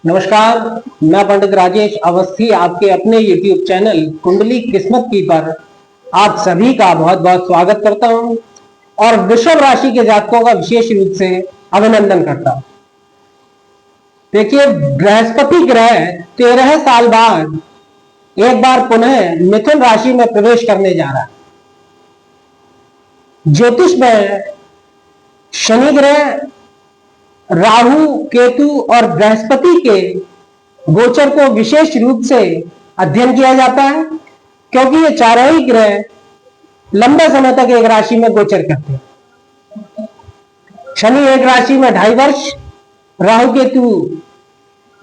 नमस्कार। मैं पंडित राजेश अवस्थी आपके अपने YouTube चैनल कुंडली किस्मत की पर आप सभी का बहुत बहुत स्वागत करता हूं और वृषभ राशि के जातकों का विशेष रूप से अभिनंदन करता हूं। देखिए, बृहस्पति ग्रह 13 साल बाद एक बार पुनः मिथुन राशि में प्रवेश करने जा रहा है। ज्योतिष में शनि ग्रह, राहु, केतु और बृहस्पति के गोचर को विशेष रूप से अध्ययन किया जाता है, क्योंकि ये चारों ही ग्रह लंबे समय तक एक राशि में गोचर करते हैं। शनि एक राशि में 2.5 वर्ष, राहु केतु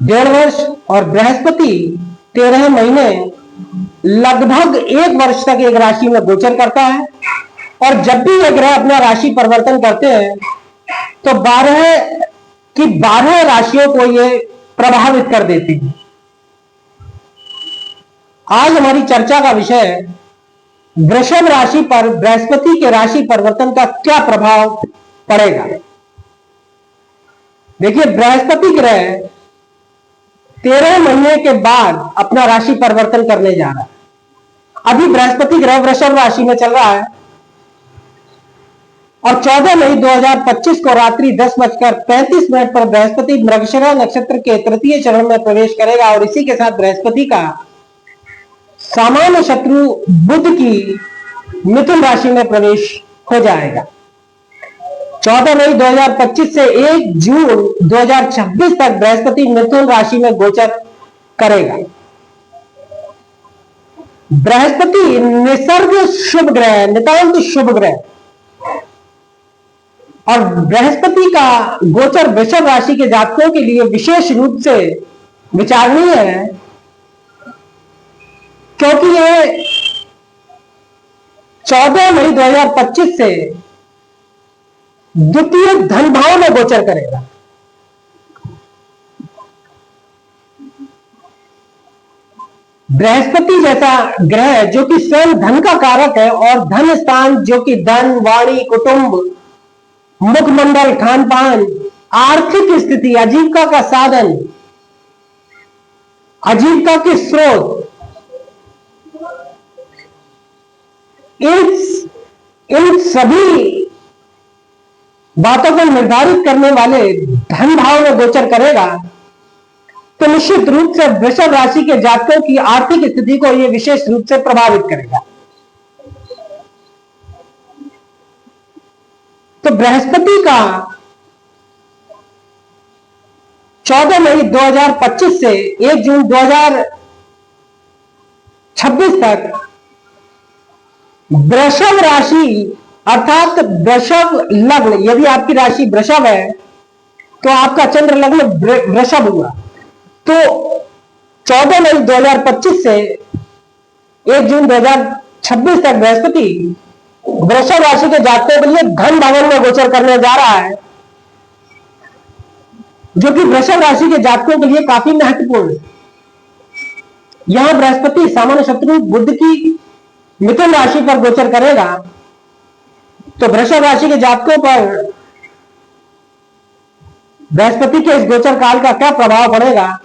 1.5 वर्ष और बृहस्पति 13 महीने लगभग 1 वर्ष तक एक राशि में गोचर करता है। और जब भी ये ग्रह अपना राशि परिवर्तन करते हैं तो 12 राशियों को ये प्रभावित कर देती है। आज हमारी चर्चा का विषय वृषभ राशि पर बृहस्पति के राशि परिवर्तन का क्या प्रभाव पड़ेगा। देखिए, बृहस्पति ग्रह 13 महीने के बाद अपना राशि परिवर्तन करने जा रहा है। अभी बृहस्पति ग्रह वृषभ राशि में चल रहा है और 14 मई 2025 को रात्रि 10:35 पर बृहस्पति मृगशिरा नक्षत्र के तृतीय चरण में प्रवेश करेगा और इसी के साथ बृहस्पति का सामान्य शत्रु बुध की मिथुन राशि में प्रवेश हो जाएगा। 14 मई 2025 से 1 जून 2026 तक बृहस्पति मिथुन राशि में गोचर करेगा। बृहस्पति निसर्ग शुभ ग्रह, नितांत शुभ ग्रह, और बृहस्पति का गोचर वृषभ राशि के जातकों के लिए विशेष रूप से विचारणीय है, क्योंकि ये 14 मई 2025 से द्वितीय धन भाव में गोचर करेगा। बृहस्पति जैसा ग्रह जो कि स्वयं धन का कारक है और धन स्थान जो कि धन, वाणी, कुटुंब, मुखमंडल, खान पान, आर्थिक स्थिति, आजीविका का साधन, आजीविका के स्रोत, इन सभी बातों को निर्धारित करने वाले धन भाव में गोचर करेगा, तो निश्चित रूप से वृषभ राशि के जातकों की आर्थिक स्थिति को यह विशेष रूप से प्रभावित करेगा। तो बृहस्पति का 14 मई 2025 से 1 जून 2026 तक वृषभ राशि अर्थात वृषभ लग्न, यदि आपकी राशि वृषभ है तो आपका चंद्र लग्न वृषभ हुआ, तो 14 मई 2025 से 1 जून 2026 तक बृहस्पति वृषभ राशि के जातकों के लिए धन भवन में गोचर करने जा रहा है, जो कि वृषभ राशि के जातकों के लिए काफी महत्वपूर्ण है। यहां बृहस्पति सामान्य शत्रु बुध की मिथुन राशि पर गोचर करेगा, तो वृषभ राशि के जातकों पर बृहस्पति के इस गोचर काल का क्या प्रभाव पड़ेगा,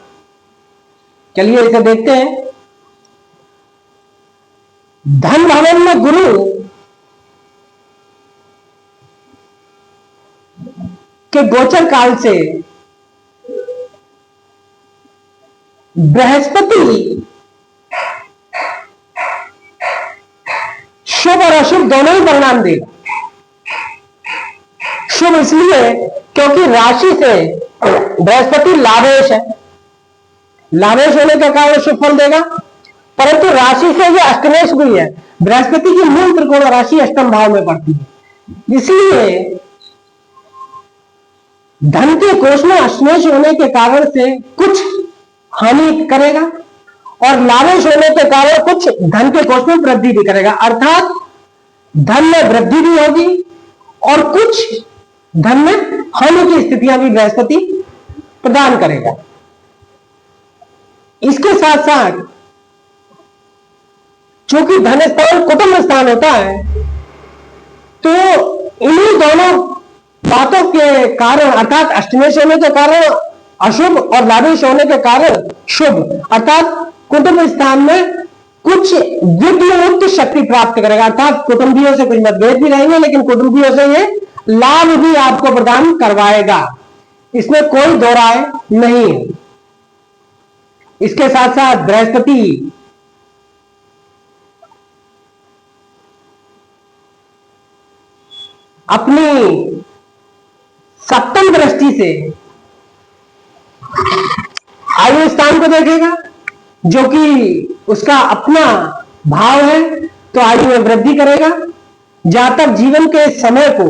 चलिए इसे देखते हैं। धन भवन में गुरु के गोचर काल से बृहस्पति शुभ और अशुभ दोनों ही परिणाम देगा। शुभ इसलिए क्योंकि राशि से बृहस्पति लाभेश है, लाभेश होने के कारण शुभ फल देगा, परंतु राशि से यह अष्टमेश भी है। बृहस्पति की मूल त्रिकोण राशि अष्टम भाव में पड़ती है, इसलिए धन के कोष में अष्टमेश होने के कारण से कुछ हानि करेगा और लाभेश होने के कारण कुछ धन के कोष में वृद्धि भी करेगा, अर्थात धन में वृद्धि भी होगी और कुछ धन में हानि की स्थितियां भी बृहस्पति प्रदान करेगा। इसके साथ साथ चूंकि धन स्थान कुटुंब स्थान होता है, तो इन्हीं दोनों बातों के कारण अर्थात अष्टमेश होने के कारण अशुभ और लाभेश होने के कारण शुभ, अर्थात कुटुंब स्थान में कुछ विद्युत शक्ति प्राप्त करेगा, अर्थात कुटुंबियों से कुछ मतभेद भी रहेंगे लेकिन कुटुंबियों से ये लाभ भी आपको प्रदान करवाएगा, इसमें कोई दो राय नहीं है। इसके साथ साथ बृहस्पति अपनी सप्तम दृष्टि से आयु स्थान को देखेगा, जो कि उसका अपना भाव है, तो आयु में वृद्धि करेगा। जातक जीवन के समय को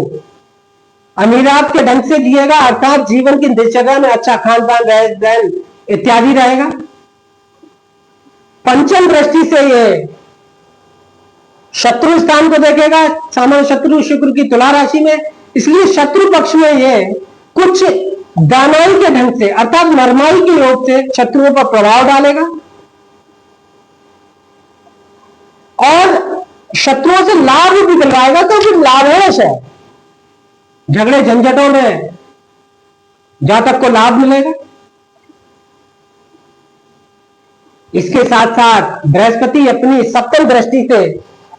अमीरात के ढंग से जिएगा, अर्थात जीवन की दिनचर्या में अच्छा खान पान रहन इत्यादि रहेगा। पंचम दृष्टि से ये शत्रु स्थान को देखेगा, सामान्य शत्रु शुक्र की तुला राशि में, इसलिए शत्रु पक्ष में ये कुछ दानाई के ढंग से अर्थात नरमाई के योग से शत्रुओं पर प्रभाव डालेगा और शत्रुओं से लाभ भी दिलवाएगा, तो फिर लाभेश है, झगड़े झंझटों में जातक को लाभ मिलेगा। इसके साथ साथ बृहस्पति अपनी सप्तम दृष्टि से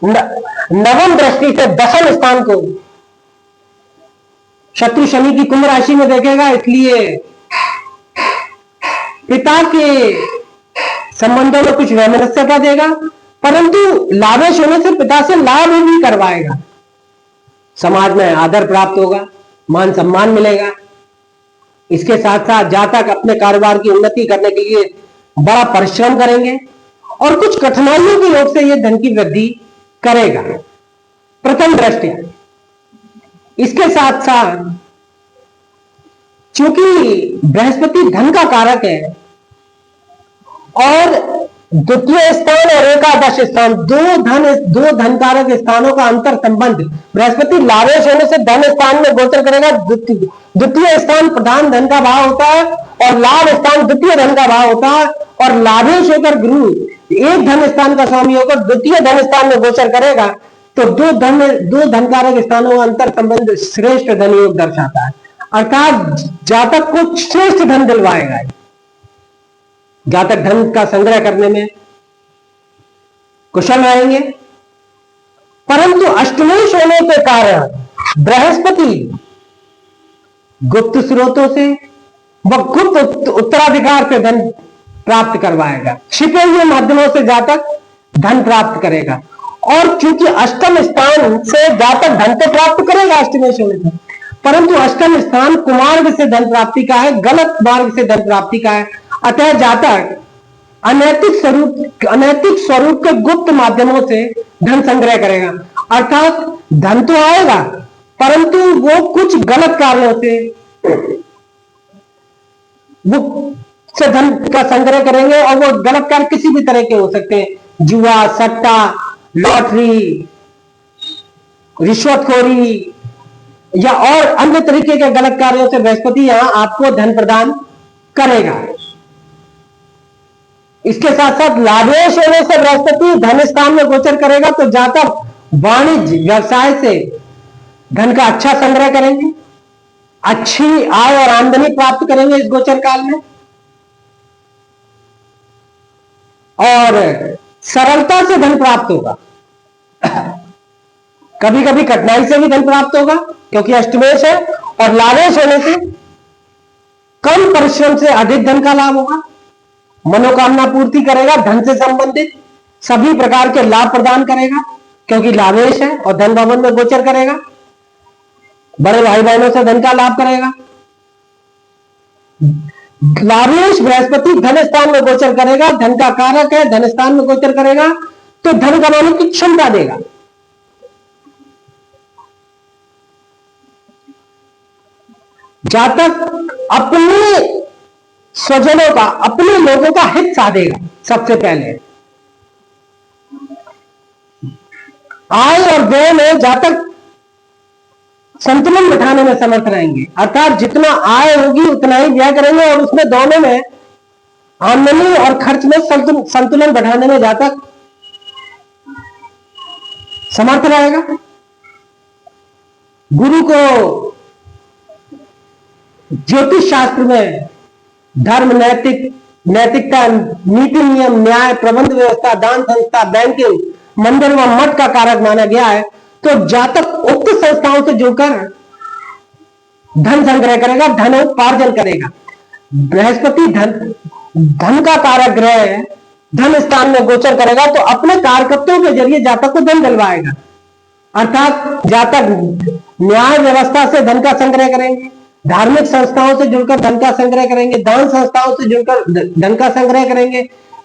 नवम दृष्टि से दशम स्थान को शत्रु शनि की कुंभ राशि में देखेगा, इसलिए पिता के संबंधों में कुछ वैमनस्यता देगा, परंतु लाभेश होने से पिता से लाभ भी करवाएगा। समाज में आदर प्राप्त होगा, मान सम्मान मिलेगा। इसके साथ साथ जातक अपने कारोबार की उन्नति करने के लिए बड़ा परिश्रम करेंगे और कुछ कठिनाइयों के योग से यह धन की वृद्धि करेगा, प्रथम दृष्टया। इसके साथ साथ चूंकि बृहस्पति धन का कारक है और द्वितीय स्थान और एकादश स्थान दो धन कारक स्थानों का अंतर संबंध, बृहस्पति लाभेश होने से धन स्थान में गोचर करेगा। द्वितीय स्थान प्रधान धन का भाव होता है और लाभ स्थान द्वितीय धन का भाव होता है, और लाभेश होकर गुरु एक धन स्थान का स्वामी होकर द्वितीय धन स्थान में गोचर करेगा, तो दो धन कारक स्थानों का अंतर संबंध श्रेष्ठ धन योग दर्शाता है, अर्थात जातक को श्रेष्ठ धन दिलवाएगा। जातक धन का संग्रह करने में कुशल रहेंगे, परंतु अष्टमेश होने के कारण बृहस्पति गुप्त स्रोतों से व गुप्त उत्तराधिकार से धन प्राप्त करवाएगा, छिपे हुए माध्यमों से जातक धन प्राप्त करेगा। और चूंकि अष्टम स्थान से जातक धन तो प्राप्त करेगा अष्टमेश होने से, परंतु अष्टम स्थान कुमार्ग से धन प्राप्ति का है, गलत मार्ग से धन प्राप्ति का है, अतः जातक अनैतिक स्वरूप के गुप्त माध्यमों से धन संग्रह करेगा, अर्थात धन तो आएगा परंतु वो कुछ गलत कार्यों से धन का संग्रह करेंगे, और वो गलत कार्य किसी भी तरह के हो सकते हैं, जुआ, सट्टा, लॉटरी, रिश्वतखोरी या और अन्य तरीके के गलत कार्यों से बृहस्पति यहां आपको धन प्रदान करेगा। इसके साथ साथ लाभेश होने से बृहस्पति धन स्थान में गोचर करेगा, तो जातक वाणिज्य व्यवसाय से धन का अच्छा संग्रह करेंगे, अच्छी आय और आमदनी प्राप्त करेंगे इस गोचर काल में, और सरलता से धन प्राप्त होगा। कभी कभी कठिनाई से भी धन प्राप्त होगा क्योंकि अष्टमेश है, और लाभेश होने से कम परिश्रम से अधिक धन का लाभ होगा, मनोकामना पूर्ति करेगा, धन से संबंधित सभी प्रकार के लाभ प्रदान करेगा क्योंकि लाभेश है और धन भवन में गोचर करेगा, बड़े भाई बहनों से धन का लाभ करेगा। लाभेश बृहस्पति धन स्थान में गोचर करेगा, धन का कारक है, धन स्थान में गोचर करेगा तो धन कमाने की क्षमता देगा। जातक अपने स्वजनों का, अपने लोगों का हित साधेगा। सबसे पहले आय और व्यय में जातक संतुलन बिठाने में समर्थ रहेंगे, अर्थात जितना आय होगी उतना ही व्यय करेंगे, और उसमें दोनों में आमदनी और खर्च में संतुलन बढ़ाने में जातक समर्थ रहेगा। गुरु को ज्योतिष शास्त्र में धर्म, नैतिकता, नीति नियम, न्याय, प्रबंध व्यवस्था, दान संस्था, बैंकिंग, मंदिर व मठ का कारक माना गया है। तो जातक उक्त संस्थाओं से जुड़कर धन संग्रह करेगा, धनोपार्जन करेगा। बृहस्पति धन का कारक ग्रह है, धन स्थान में गोचर करेगा तो अपने कारकत्वों के जरिए जातक को धन दिलवाएगा। अर्थात जातक न्याय व्यवस्था से धन का संग्रह करेंगे, धार्मिक संस्थाओं से जुड़कर धन का संग्रह करेंगे, दान संस्थाओं से जुड़कर धन का संग्रह करेंगे,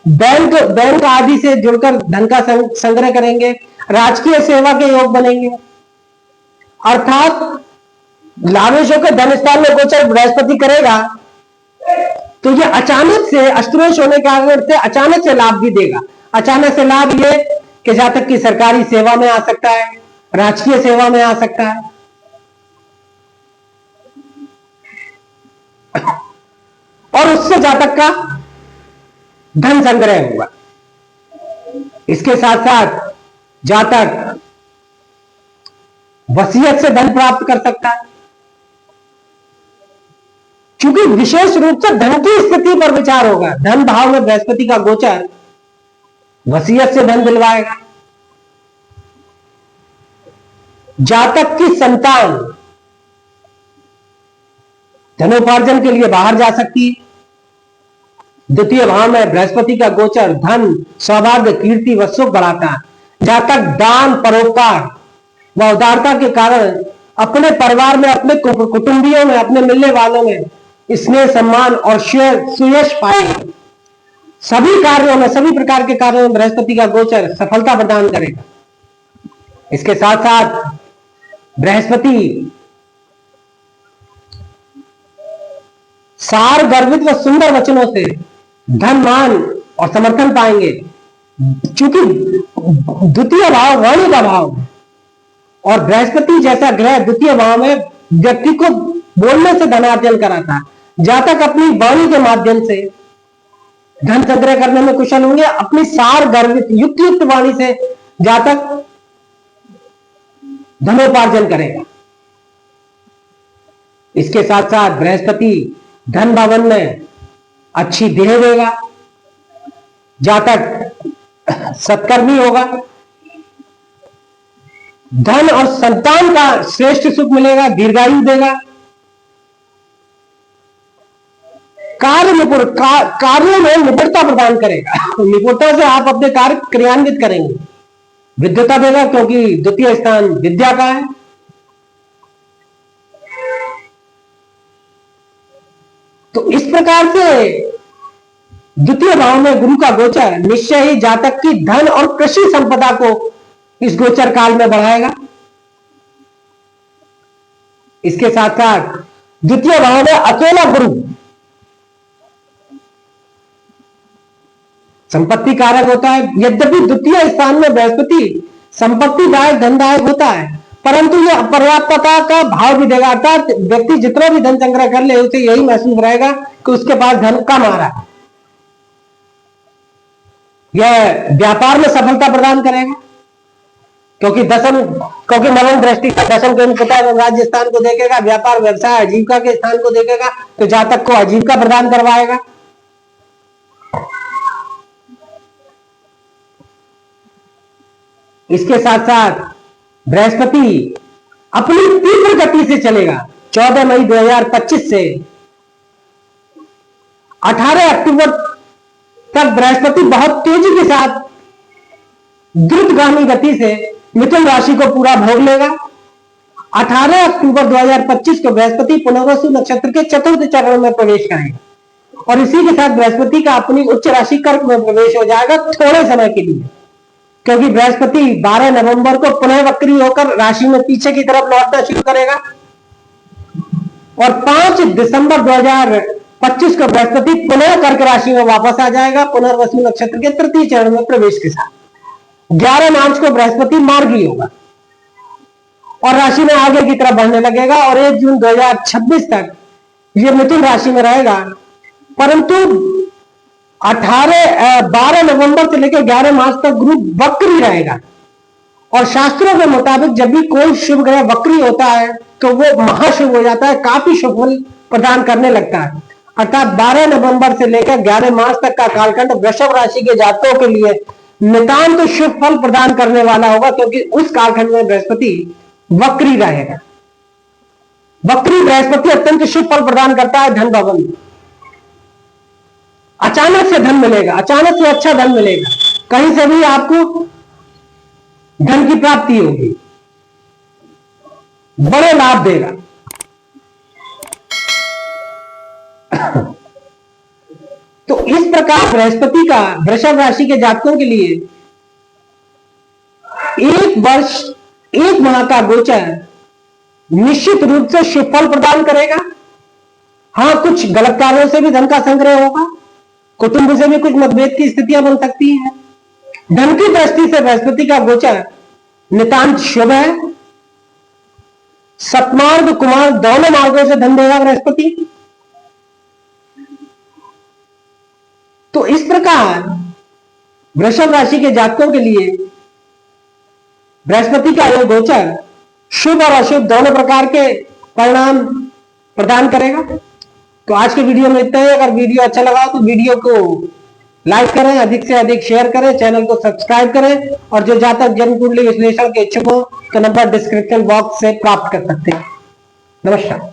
बैंक आदि से जुड़कर धन का संग्रह करेंगे, राजकीय सेवा के योग बनेंगे। अर्थात लाभेशों के धन स्थान में गोचर बृहस्पति करेगा तो ये अचानक से अष्टरोष होने के कारण से अचानक से लाभ भी देगा। अचानक से लाभ ये कि जातक की सरकारी सेवा में आ सकता है, राजकीय सेवा में आ सकता है, और उससे जातक का धन संग्रह होगा। इसके साथ साथ जातक वसीयत से धन प्राप्त कर सकता है, क्योंकि विशेष रूप से धन की स्थिति पर विचार होगा। धन भाव में बृहस्पति का गोचर वसीयत से धन दिलवाएगा। जातक की संतान धनोपार्जन के लिए बाहर जा सकती है। द्वितीय भाव में बृहस्पति का गोचर धन, सौभाग्य, कीर्ति व सुख बढ़ाता है। जातक दान, परोपकार व उदारता के कारण अपने परिवार में, अपने कुटुंबियों में, अपने मिलने वालों में स्नेह, सम्मान और सुयश पाएंगे। सभी कार्यों में, सभी प्रकार के कार्यों में बृहस्पति का गोचर सफलता प्रदान करेगा। इसके साथ साथ बृहस्पति सार गर्वित व सुंदर वचनों से धन, मान और समर्थन पाएंगे। क्योंकि द्वितीय भाव वाणी का भाव है और बृहस्पति जैसा ग्रह द्वितीय भाव में व्यक्ति को बोलने से धनार्जन कराता है। जातक अपनी वाणी के माध्यम से धन संग्रह करने में कुशल होंगे। अपनी सार गर्वित युक्त वाणी से जातक धनोपार्जन करेगा। इसके साथ साथ बृहस्पति धन भवन में अच्छी देह देगा। जातक सत्कर्मी होगा। धन और संतान का श्रेष्ठ सुख मिलेगा, दीर्घायु देगा। कार्य निपुण, कार्यों में निपुणता प्रदान करेगा। निपुणता से आप अपने कार्य क्रियान्वित करेंगे। विद्वता देगा क्योंकि द्वितीय स्थान विद्या का है। तो इस प्रकार से द्वितीय भाव में गुरु का गोचर निश्चय ही जातक की धन और कृषि संपदा को इस गोचर काल में बढ़ाएगा। इसके साथ साथ द्वितीय भाव में अकेला गुरु संपत्ति कारक होता है। यद्यपि द्वितीय स्थान में बृहस्पति संपत्तिदायक, धनदायक होता है, परंतु यह अपर्याप्तता का भाव भी देगा। अर्थात व्यक्ति जितना भी धन संग्रह कर ले उसे यही महसूस रहेगा कि उसके पास धन कम आ रहा है। यह व्यापार में सफलता प्रदान करेगा क्योंकि नवम दृष्टि दशम केंद्र राज्य स्थान को देखेगा, व्यापार, व्यवसाय, आजीविका के स्थान को देखेगा, तो जातक को आजीविका प्रदान करवाएगा। इसके साथ साथ बृहस्पति अपनी तीव्र गति से चलेगा। 14 मई 2025 से 18 अक्टूबर तक बृहस्पति बहुत तेजी के साथ द्रुतगामी गति से मिथुन राशि को पूरा भोग लेगा। 18 अक्टूबर 2025 को बृहस्पति पुनर्वसु नक्षत्र के चतुर्थ चरण में प्रवेश करेगा और इसी के साथ बृहस्पति का अपनी उच्च राशि कर्क में प्रवेश हो जाएगा थोड़े समय के लिए, क्योंकि बृहस्पति 12 नवंबर को पुनः वक्री होकर राशि में पीछे की तरफ लौटना शुरू करेगा और 5 दिसंबर 2025 को बृहस्पति पुनः कर्क राशि में वापस आ जाएगा पुनर्वसु नक्षत्र के तृतीय चरण में प्रवेश के साथ। 11 मार्च को बृहस्पति मार्गी होगा और राशि में आगे की तरफ बढ़ने लगेगा और 1 जून 2026 तक यह मिथुन राशि में रहेगा। परंतु 12 नवंबर से लेकर 11 मार्च तक गुरु वक्री रहेगा और शास्त्रों के मुताबिक जब भी कोई शुभ ग्रह वक्री होता है तो वो महाशुभ हो जाता है, काफी शुभ फल प्रदान करने लगता है। अर्थात 12 नवंबर से लेकर 11 मार्च तक का कालखंड वृषभ राशि के जातकों के लिए नितांत शुभ फल प्रदान करने वाला होगा, क्योंकि उस कालखंड में बृहस्पति वक्री रहेगा। वक्री बृहस्पति अत्यंत शुभ फल प्रदान करता है धन भवन में। अचानक से धन मिलेगा, अचानक से अच्छा धन मिलेगा, कहीं से भी आपको धन की प्राप्ति होगी, बड़े लाभ देगा। तो इस प्रकार बृहस्पति का वृषभ राशि के जातकों के लिए एक वर्ष 1 माह का गोचर निश्चित रूप से शुभ फल प्रदान करेगा। हां, कुछ गलत कार्यों से भी धन का संग्रह होगा, कुटुंब से भी कुछ मतभेद की स्थितियां बन सकती हैं। धन की दृष्टि से बृहस्पति का गोचर नितांत शुभ है। सप्तमार्ग कुमार दोनों मार्गों से धन देगा बृहस्पति। तो इस प्रकार वृषभ राशि के जातकों के लिए बृहस्पति का यह गोचर शुभ और अशुभ दोनों प्रकार के परिणाम प्रदान करेगा। तो आज के वीडियो में इतना ही। अगर वीडियो अच्छा लगा तो वीडियो को लाइक करें, अधिक से अधिक शेयर करें, चैनल को सब्सक्राइब करें, और जो जातक जन्म कुंडली विश्लेषण के इच्छुक हो तो नंबर डिस्क्रिप्शन बॉक्स से प्राप्त कर सकते हैं। नमस्कार।